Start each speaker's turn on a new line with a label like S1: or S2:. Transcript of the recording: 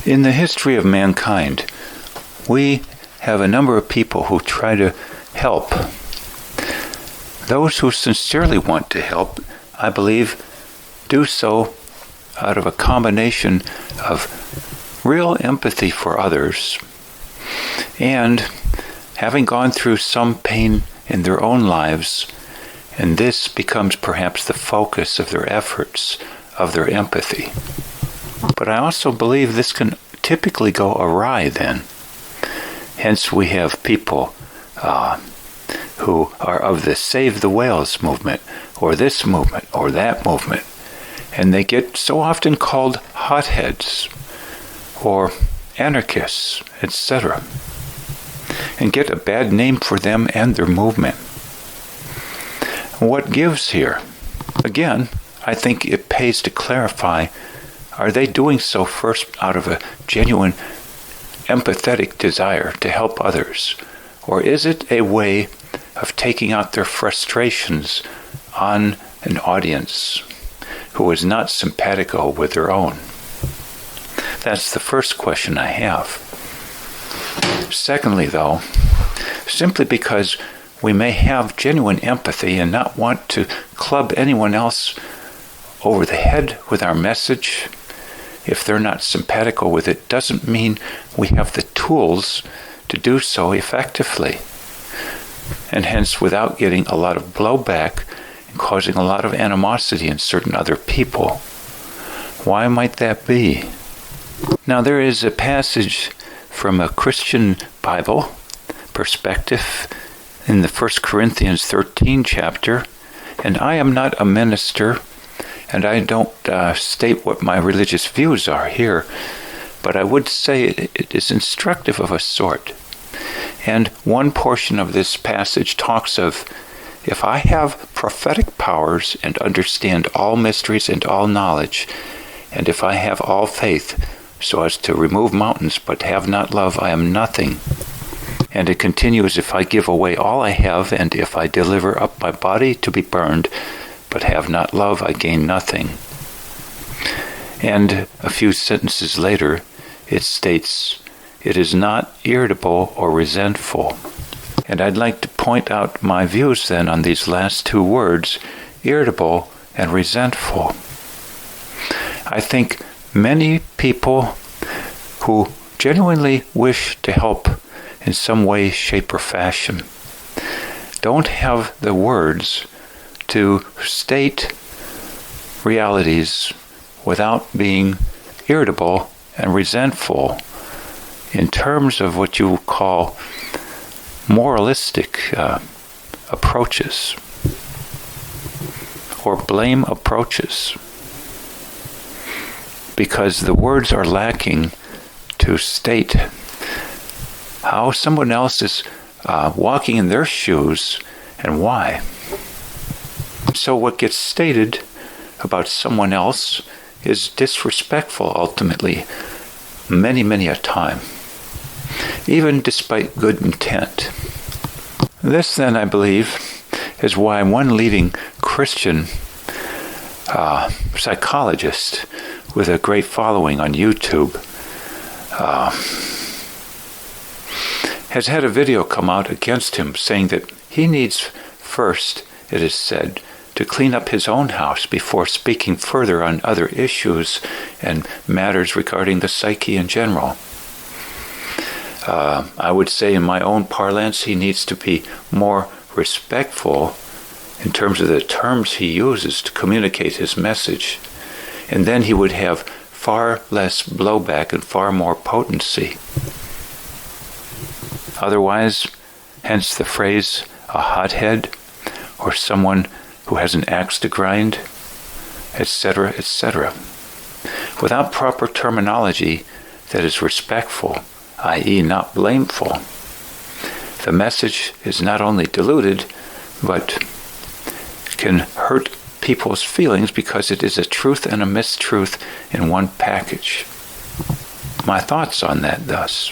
S1: In the history of mankind, we have a number of people who try to help. Those who sincerely want to help, I believe, do so out of a combination of real empathy for others and having gone through some pain in their own lives, and this becomes perhaps the focus of their efforts, of their empathy. But I also believe this can typically go awry then. Hence we have people who are of the Save the Whales movement, or this movement, or that movement, and they get so often called hotheads, or anarchists, etc., and get a bad name for them and their movement. What gives here? Again, I think it pays to clarify, are they doing so first out of a genuine empathetic desire to help others? Or is it a way of taking out their frustrations on an audience who is not simpatico with their own? That's the first question I have. Secondly, though, simply because we may have genuine empathy and not want to club anyone else over the head with our message, if they're not simpatico with it, doesn't mean we have the tools to do so effectively. And hence, without getting a lot of blowback and causing a lot of animosity in certain other people. Why might that be? Now, there is a passage from a Christian Bible perspective in the 1 Corinthians 13 chapter, and I am not a minister, and I don't state what my religious views are here, but I would say it is instructive of a sort. And one portion of this passage talks of, if I have prophetic powers and understand all mysteries and all knowledge, and if I have all faith so as to remove mountains but have not love, I am nothing. And it continues, if I give away all I have, and if I deliver up my body to be burned, but have not love, I gain nothing. And a few sentences later, it states, it is not irritable or resentful. And I'd like to point out my views then on these last two words, irritable and resentful. I think many people who genuinely wish to help in some way, shape, or fashion don't have the words to state realities without being irritable and resentful in terms of what you call moralistic approaches or blame approaches, because the words are lacking to state how someone else is walking in their shoes and why. So what gets stated about someone else is disrespectful ultimately, many a time, even despite good intent. This then, I believe, is why one leading Christian psychologist with a great following on YouTube has had a video come out against him saying that he needs first, it is said, to clean up his own house before speaking further on other issues and matters regarding the psyche in general. I would say in my own parlance, he needs to be more respectful in terms of the terms he uses to communicate his message. And then he would have far less blowback and far more potency. Otherwise, hence the phrase, a hothead, or someone who has an axe to grind, etc., etc. Without proper terminology that is respectful, i.e. not blameful, the message is not only diluted, but can hurt people's feelings because it is a truth and a mistruth in one package. My thoughts on that thus.